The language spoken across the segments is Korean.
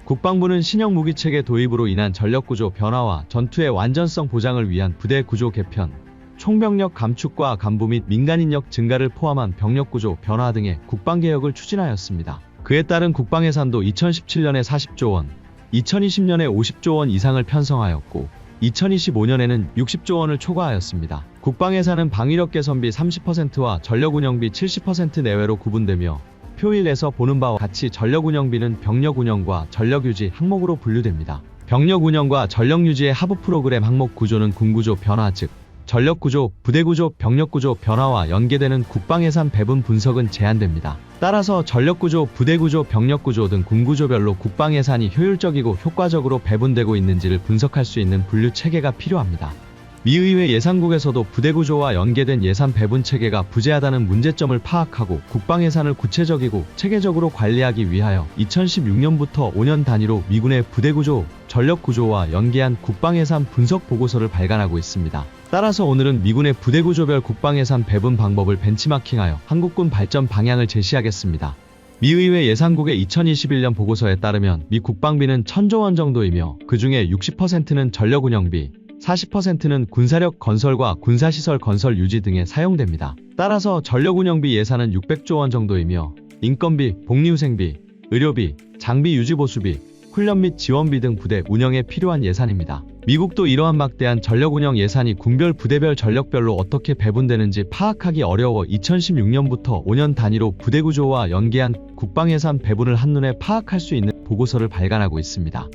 국방부는 신형 무기체계 도입으로 인한 전력구조 변화와 전투의 완전성 보장을 위한 부대 구조 개편, 총병력 감축과 간부 및 민간인력 증가를 포함한 병력구조 변화 등의 국방개혁을 추진하였습니다. 그에 따른 국방 예산도 2017년에 40조 원, 2020년에 50조 원 이상을 편성하였고 2025년에는 60조 원을 초과하였습니다. 국방 예산은 방위력 개선비 30%와 전력운영비 70% 내외로 구분되며 표 1에서 보는 바와 같이 전력운영비는 병력운영과 전력유지 항목으로 분류됩니다. 병력운영과 전력유지의 하부 프로그램 항목 구조는 군구조 변화 즉 전력구조, 부대구조, 병력구조 변화와 연계되는 국방예산 배분 분석은 제한됩니다. 따라서 전력구조, 부대구조, 병력구조 등 군구조별로 국방예산이 효율적이고 효과적으로 배분되고 있는지를 분석할 수 있는 분류체계가 필요합니다. 미 의회 예산국에서도 부대구조와 연계된 예산 배분 체계가 부재하다는 문제점을 파악하고 국방예산을 구체적이고 체계적으로 관리하기 위하여 2016년부터 5년 단위로 미군의 부대구조, 전력구조와 연계한 국방예산 분석 보고서를 발간하고 있습니다. 따라서 오늘은 미군의 부대구조별 국방예산 배분 방법을 벤치마킹하여 한국군 발전 방향을 제시하겠습니다. 미 의회 예산국의 2021년 보고서에 따르면 미 국방비는 1000조 원 정도이며 그 중에 60%는 전력운영비, 40%는 군사력 건설과 군사시설 건설 유지 등에 사용됩니다. 따라서 전력운영비 예산은 600조 원 정도이며 인건비, 복리후생비, 의료비, 장비 유지보수비, 훈련 및 지원비 등 부대 운영에 필요한 예산입니다. 미국도 이러한 막대한 전력운영 예산이 군별 부대별 전력별로 어떻게 배분되는지 파악하기 어려워 2016년부터 5년 단위로 부대구조와 연계한 국방예산 배분을 한눈에 파악할 수 있는 보고서를 발간하고 있습니다.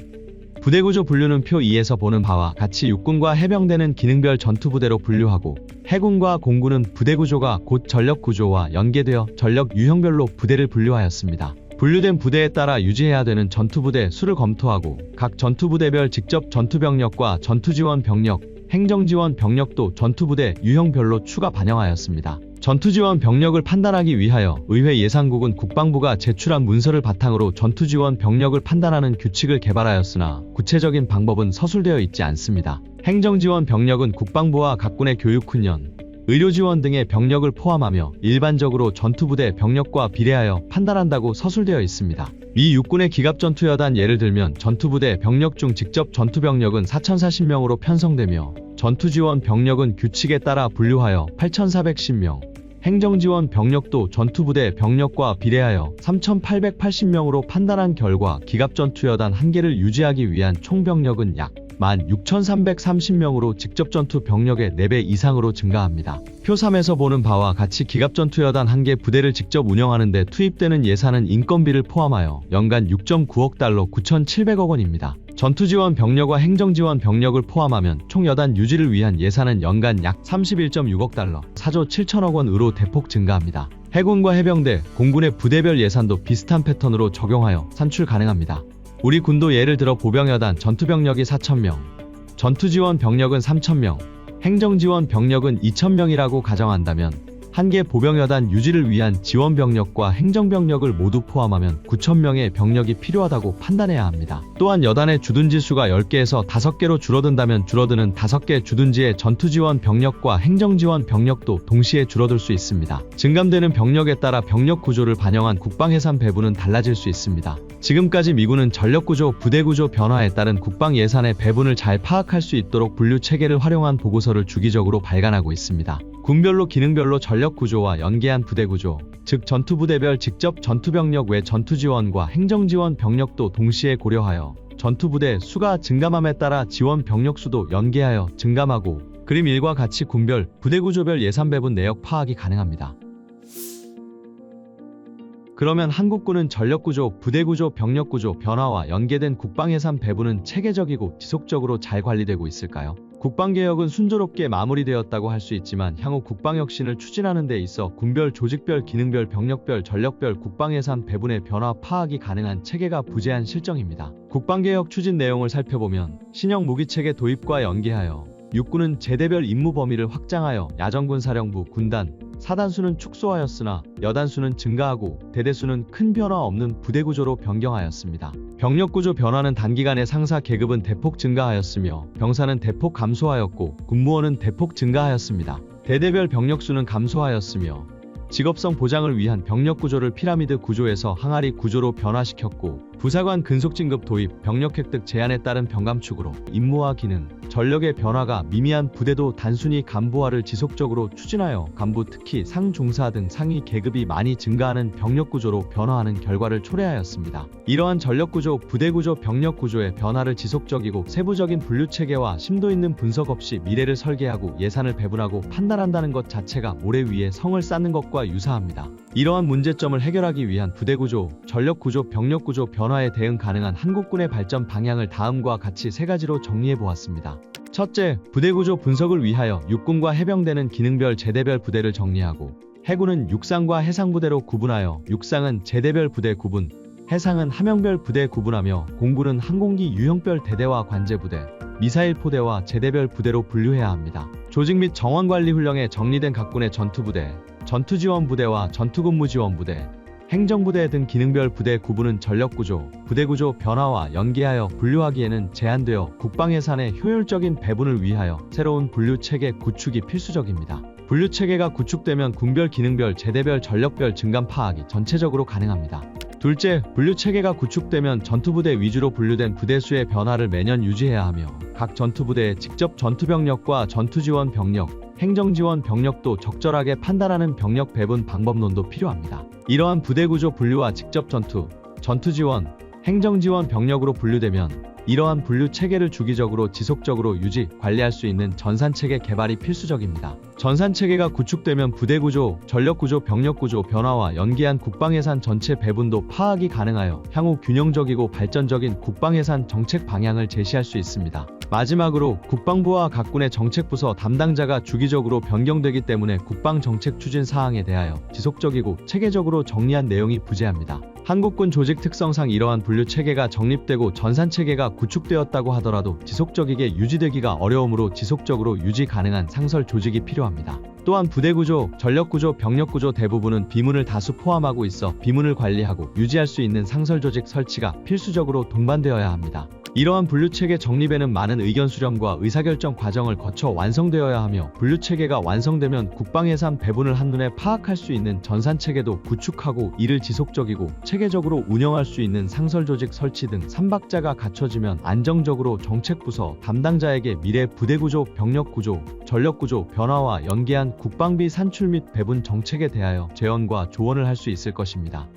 부대구조 분류는 표 2에서 보는 바와 같이 육군과 해병대는 기능별 전투부대로 분류하고 해군과 공군은 부대구조가 곧 전력구조와 연계되어 전력 유형별로 부대를 분류하였습니다. 분류된 부대에 따라 유지해야 되는 전투부대 수를 검토하고 각 전투부대별 직접 전투병력과 전투지원 병력, 행정지원 병력도 전투부대 유형별로 추가 반영하였습니다. 전투지원 병력을 판단하기 위하여 의회 예산국은 국방부가 제출한 문서를 바탕으로 전투지원 병력을 판단하는 규칙을 개발하였으나 구체적인 방법은 서술되어 있지 않습니다. 행정지원 병력은 국방부와 각군의 교육훈련, 의료지원 등의 병력을 포함하며 일반적으로 전투부대 병력과 비례하여 판단한다고 서술되어 있습니다. 미 육군의 기갑전투여단 예를 들면 전투부대 병력 중 직접 전투병력은 4040명으로 편성되며 전투지원 병력은 규칙에 따라 분류하여 8410명, 행정지원 병력도 전투부대 병력과 비례하여 3880명으로 판단한 결과 기갑전투여단 1개를 유지하기 위한 총병력은 약 16,330명으로 직접전투 병력의 4배 이상으로 증가합니다. 표 3에서 보는 바와 같이 기갑전투여단 1개 부대를 직접 운영하는 데 투입되는 예산은 인건비를 포함하여 연간 6.9억 달러 9,700억 원입니다. 전투지원 병력과 행정지원 병력을 포함하면 총 여단 유지를 위한 예산은 연간 약 31.6억 달러 4조 7천억 원으로 대폭 증가합니다. 해군과 해병대, 공군의 부대별 예산도 비슷한 패턴으로 적용하여 산출 가능합니다. 우리 군도 예를 들어 보병여단 전투병력이 4,000명, 전투지원 병력은 3,000명, 행정지원 병력은 2,000명이라고 가정한다면 한 개 보병여단 유지를 위한 지원병력과 행정병력을 모두 포함하면 9,000명의 병력이 필요하다고 판단해야 합니다. 또한 여단의 주둔지 수가 10개에서 5개로 줄어든다면 줄어드는 5개 주둔지의 전투지원 병력과 행정지원 병력도 동시에 줄어들 수 있습니다. 증감되는 병력에 따라 병력 구조를 반영한 국방예산 배분은 달라질 수 있습니다. 지금까지 미군은 전력구조, 부대구조 변화에 따른 국방 예산의 배분을 잘 파악할 수 있도록 분류 체계를 활용한 보고서를 주기적으로 발간하고 있습니다. 군별로 기능별로 전력구조와 연계한 부대구조, 즉 전투부대별 직접 전투병력 외 전투지원과 행정지원 병력도 동시에 고려하여 전투부대 수가 증감함에 따라 지원 병력 수도 연계하여 증감하고 그림 1과 같이 군별, 부대구조별 예산 배분 내역 파악이 가능합니다. 그러면 한국군은 전력구조, 부대구조, 병력구조 변화와 연계된 국방예산 배분은 체계적이고 지속적으로 잘 관리되고 있을까요? 국방개혁은 순조롭게 마무리되었다고 할 수 있지만 향후 국방혁신을 추진하는 데 있어 군별, 조직별, 기능별, 병력별, 전력별 국방예산 배분의 변화 파악이 가능한 체계가 부재한 실정입니다. 국방개혁 추진 내용을 살펴보면 신형 무기체계 도입과 연계하여 육군은 제대별 임무 범위를 확장하여 야전군사령부, 군단, 사단수는 축소하였으나 여단수는 증가하고 대대수는 큰 변화 없는 부대구조로 변경하였습니다. 병력구조 변화는 단기간에 상사 계급은 대폭 증가하였으며 병사는 대폭 감소하였고 군무원은 대폭 증가하였습니다. 대대별 병력수는 감소하였으며 직업성 보장을 위한 병력구조를 피라미드 구조에서 항아리 구조로 변화시켰고 부사관 근속진급 도입, 병력 획득 제한에 따른 병감축으로 임무와 기능, 전력의 변화가 미미한 부대도 단순히 간부화를 지속적으로 추진하여 간부 특히 상중사 등 상위 계급이 많이 증가하는 병력구조로 변화하는 결과를 초래하였습니다. 이러한 전력구조, 부대구조, 병력구조의 변화를 지속적이고 세부적인 분류체계와 심도 있는 분석 없이 미래를 설계하고 예산을 배분하고 판단한다는 것 자체가 모래 위에 성을 쌓는 것과 유사합니다. 이러한 문제점을 해결하기 위한 부대구조, 전력구조, 병력구조 변화에 대응 가능한 한국군의 발전 방향을 다음과 같이 세 가지로 정리해보았습니다. 첫째, 부대구조 분석을 위하여 육군과 해병대는 기능별 제대별 부대를 정리하고 해군은 육상과 해상부대로 구분하여 육상은 제대별 부대 구분, 해상은 함영별 부대 구분하며 공군은 항공기 유형별 대대와 관제부대, 미사일 포대와 제대별 부대로 분류해야 합니다. 조직 및 정원관리 훈령에 정리된 각군의 전투부대, 전투지원부대와 전투근무지원부대, 행정부대 등 기능별 부대 구분은 전력구조, 부대구조 변화와 연계하여 분류하기에는 제한되어 국방예산의 효율적인 배분을 위하여 새로운 분류체계 구축이 필수적입니다. 분류체계가 구축되면 군별, 기능별, 제대별, 전력별 증감 파악이 전체적으로 가능합니다. 둘째, 분류체계가 구축되면 전투부대 위주로 분류된 부대수의 변화를 매년 유지해야 하며 각 전투부대의 직접 전투병력과 전투지원 병력, 행정지원 병력도 적절하게 판단하는 병력 배분 방법론도 필요합니다. 이러한 부대구조 분류와 직접 전투, 전투지원, 행정지원 병력으로 분류되면 이러한 분류 체계를 주기적으로 지속적으로 유지, 관리할 수 있는 전산체계 개발이 필수적입니다. 전산체계가 구축되면 부대구조, 전력구조, 병력구조 변화와 연계한 국방예산 전체 배분도 파악이 가능하여 향후 균형적이고 발전적인 국방예산 정책 방향을 제시할 수 있습니다. 마지막으로 국방부와 각군의 정책부서 담당자가 주기적으로 변경되기 때문에 국방정책 추진 사항에 대하여 지속적이고 체계적으로 정리한 내용이 부재합니다. 한국군 조직 특성상 이러한 분류체계가 정립되고 전산체계가 구축되었다고 하더라도 지속적이게 유지되기가 어려우므로 지속적으로 유지 가능한 상설 조직이 필요합니다. 또한 부대구조, 전력구조, 병력구조 대부분은 비문을 다수 포함하고 있어 비문을 관리하고 유지할 수 있는 상설 조직 설치가 필수적으로 동반되어야 합니다. 이러한 분류체계 정립에는 많은 의견 수렴과 의사결정 과정을 거쳐 완성되어야 하며 분류체계가 완성되면 국방예산 배분을 한눈에 파악할 수 있는 전산체계도 구축하고 이를 지속적이고 체계적으로 운영할 수 있는 상설조직 설치 등 3박자가 갖춰지면 안정적으로 정책부서 담당자에게 미래 부대구조, 병력구조, 전력구조 변화와 연계한 국방비 산출 및 배분 정책에 대하여 제언과 조언을 할 수 있을 것입니다.